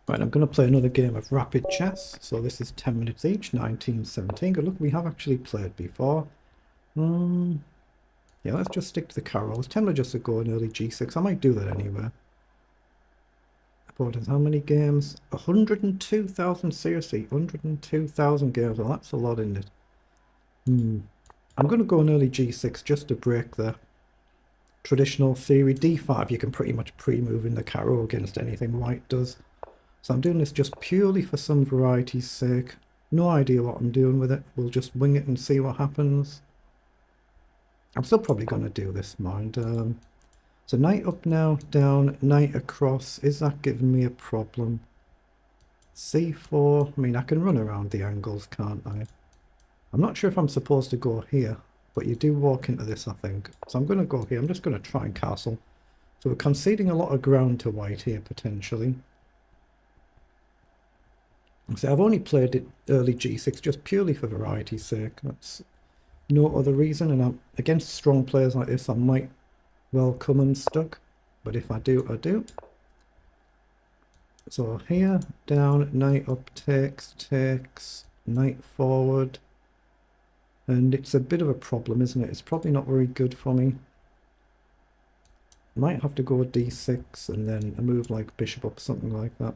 Right, I'm going to play another game of rapid chess. So this is 10 minutes each, 1917. Good luck, we have actually played before. Yeah, let's just stick to the caro. I was tempted just to go in early g6. I might do that anyway. Opponents, how many games? 102,000, seriously, 102,000 games. Well, that's a lot, isn't it? I'm going to go in early g6 just to break the traditional theory. d5, you can pretty much pre-move in the caro against anything white does. So I'm doing this just purely for some variety's sake. No idea what I'm doing with it. We'll just wing it and see what happens. I'm still probably going to do this, mind. So knight up now, down, knight across. Is that giving me a problem? c4. I mean, I can run around the angles, can't I? I'm not sure if I'm supposed to go here, but you do walk into this, I think. So I'm going to go here. I'm just going to try and castle. So we're conceding a lot of ground to white here, potentially. So I've only played it early g6 just purely for variety's sake. That's no other reason. And I'm against strong players like this, I might well come unstuck. But if I do, I do. So here, down, knight up, takes, knight forward. And it's a bit of a problem, isn't it? It's probably not very good for me. Might have to go d6 and then a move like bishop up, something like that.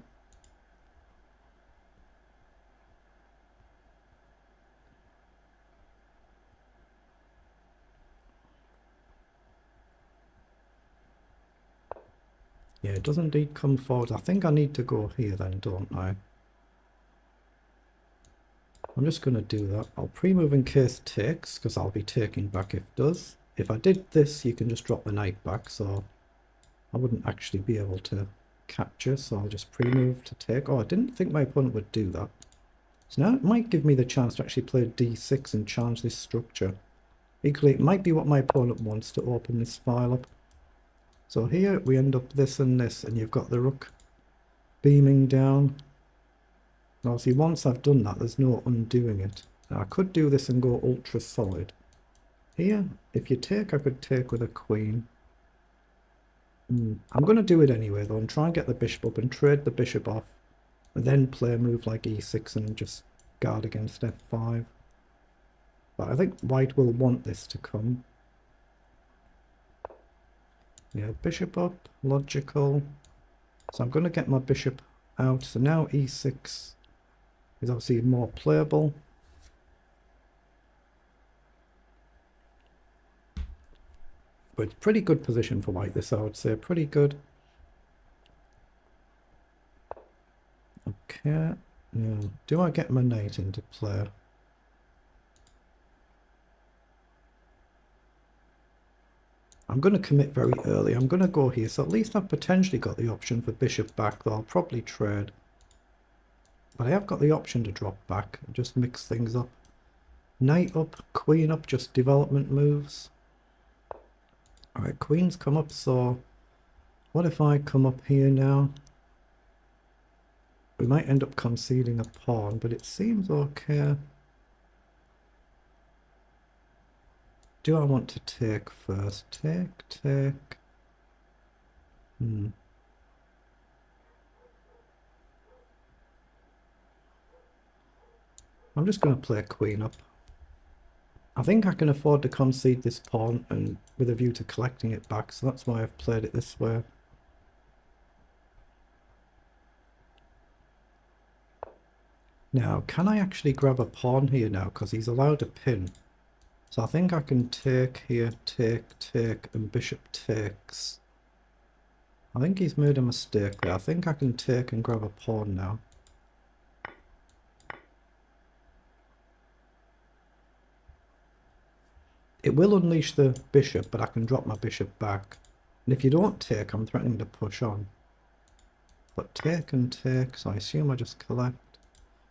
Yeah, it does indeed come forward. I think I need to go here then, don't I? I'm just going to do that. I'll pre-move in case takes, because I'll be taking back if does. If I did this, you can just drop the knight back, so I wouldn't actually be able to capture, so I'll just pre-move to take. Oh, I didn't think my opponent would do that. So now it might give me the chance to actually play d6 and challenge this structure. Equally, it might be what my opponent wants to open this file up. So here we end up this and this, and you've got the rook beaming down. Now see, once I've done that, there's no undoing it. Now I could do this and go ultra solid. Here, if you take, I could take with a queen. I'm going to do it anyway though, and try and get the bishop up and trade the bishop off. And then play a move like e6 and just guard against f5. But I think white will want this to come. Yeah, bishop up, logical. So I'm going to get my bishop out. So now e6 is obviously more playable. But it's pretty good position for white, this I would say. Pretty good. Okay. Yeah. Do I get my knight into play? I'm going to commit very early. I'm going to go here. So at least I've potentially got the option for bishop back, though I'll probably trade. But I have got the option to drop back and just mix things up. Knight up, queen up, just development moves. Alright, queen's come up, so what if I come up here now? We might end up conceding a pawn, but it seems okay. Do I want to take first? Take. I'm just going to play queen up. I think I can afford to concede this pawn and with a view to collecting it back, so that's why I've played it this way. Now, can I actually grab a pawn here now? Because he's allowed a pin. So I think I can take here, take, and bishop takes. I think he's made a mistake there. I think I can take and grab a pawn now. It will unleash the bishop, but I can drop my bishop back. And if you don't take, I'm threatening to push on. But take and take, so I assume I just collect.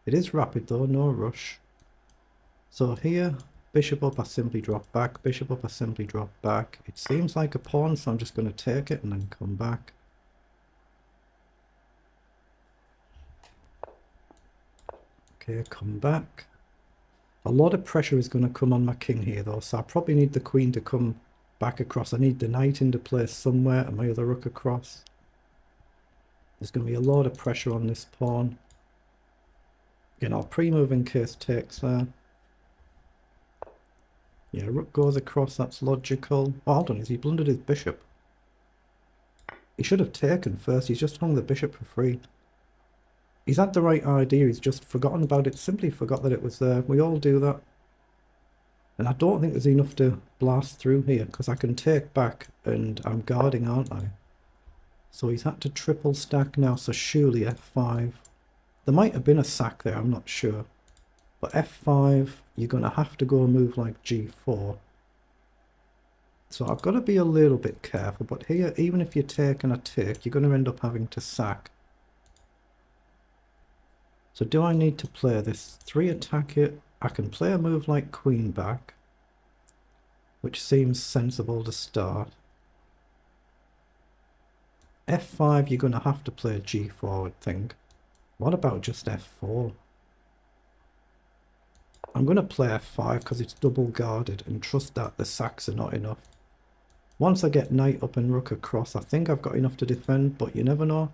It is rapid though, no rush. So here, bishop up, I simply drop back. Bishop up, I simply drop back. It seems like a pawn, so I'm just going to take it and then come back. Okay, come back. A lot of pressure is going to come on my king here though, so I probably need the queen to come back across. I need the knight into place somewhere and my other rook across. There's going to be a lot of pressure on this pawn. Again, I'll pre-move in case takes there. Yeah, rook goes across, that's logical. Oh, hold on, has he blundered his bishop? He should have taken first, he's just hung the bishop for free. He's had the right idea, he's just forgotten about it, simply forgot that it was there. We all do that. And I don't think there's enough to blast through here, because I can take back, and I'm guarding, aren't I? So he's had to triple stack now, so surely f5. There might have been a sack there, I'm not sure. But f5, you're going to have to go a move like g4. So I've got to be a little bit careful, but here, even if you're taking a take, you're going to end up having to sack. So do I need to play this 3 attack it? I can play a move like queen back, which seems sensible to start. f5, you're going to have to play g4, I think. What about just f4? I'm going to play f5 because it's double guarded and trust that the sacks are not enough. Once I get knight up and rook across, I think I've got enough to defend, but you never know.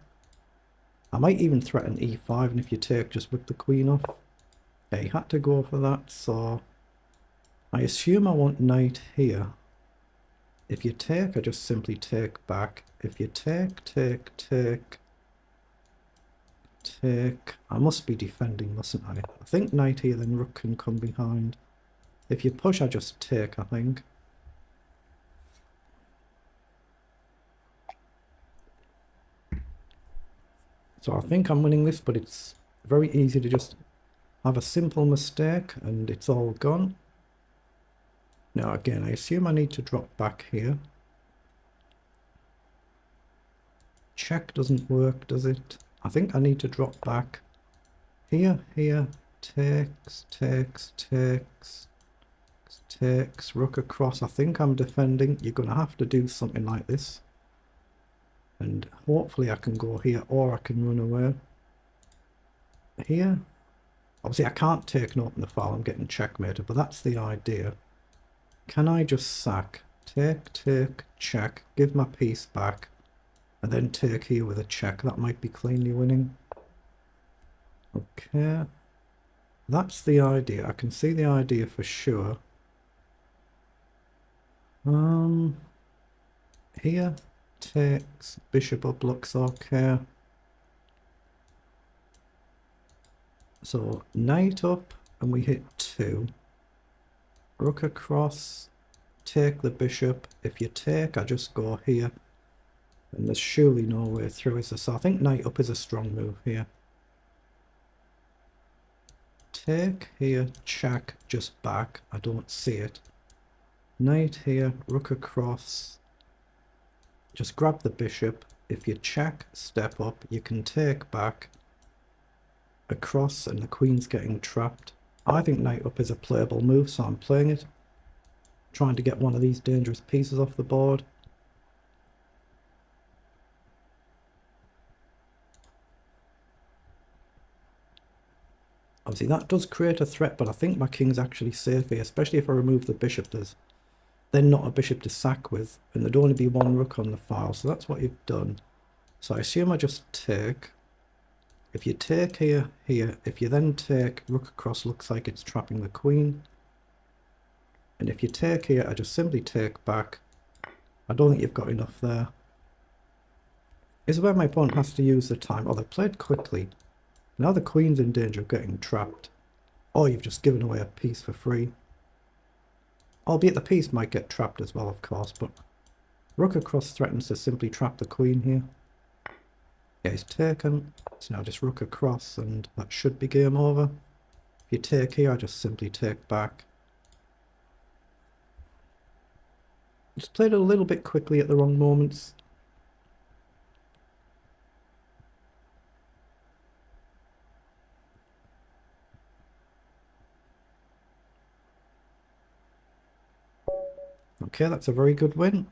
I might even threaten e5, and if you take, just whip the queen off. Yeah, he had to go for that, so I assume I want knight here. If you take, I just simply take back. If you take, I must be defending, mustn't I? I think knight here, then rook can come behind. If you push, I just take, I think. So I think I'm winning this, but it's very easy to just have a simple mistake and it's all gone. Now again, I assume I need to drop back here. Check doesn't work, does it? I think I need to drop back. Here, takes, rook across. I think I'm defending. You're going to have to do something like this. And hopefully I can go here, or I can run away. Here. Obviously I can't take and open the file, I'm getting checkmated, but that's the idea. Can I just sack? Take, check, give my piece back, and then take here with a check. That might be cleanly winning. Okay. That's the idea. I can see the idea for sure. Here, takes, bishop up looks okay. So knight up, and we hit 2. Rook across, take the bishop. If you take, I just go here. And there's surely no way through, is there? So I think knight up is a strong move here. Take here, check, just back. I don't see it. Knight here, rook across. Just grab the bishop. If you check, step up, you can take back across, and the queen's getting trapped. I think knight up is a playable move, so I'm playing it. Trying to get one of these dangerous pieces off the board. Obviously that does create a threat, but I think my king's actually safe here, especially if I remove the bishop. There's then not a bishop to sack with, and there'd only be one rook on the file, so that's what you've done. So I assume I just take. If you take here, if you then take, rook across looks like it's trapping the queen. And if you take here, I just simply take back. I don't think you've got enough there. This is where my opponent has to use the time. Oh, they played quickly. Now the queen's in danger of getting trapped. Or you've just given away a piece for free. Albeit the piece might get trapped as well, of course, but rook across threatens to simply trap the queen here. Yeah, he's taken. So now just rook across, and that should be game over. If you take here, I just simply take back. Just played it a little bit quickly at the wrong moments. Okay, that's a very good win.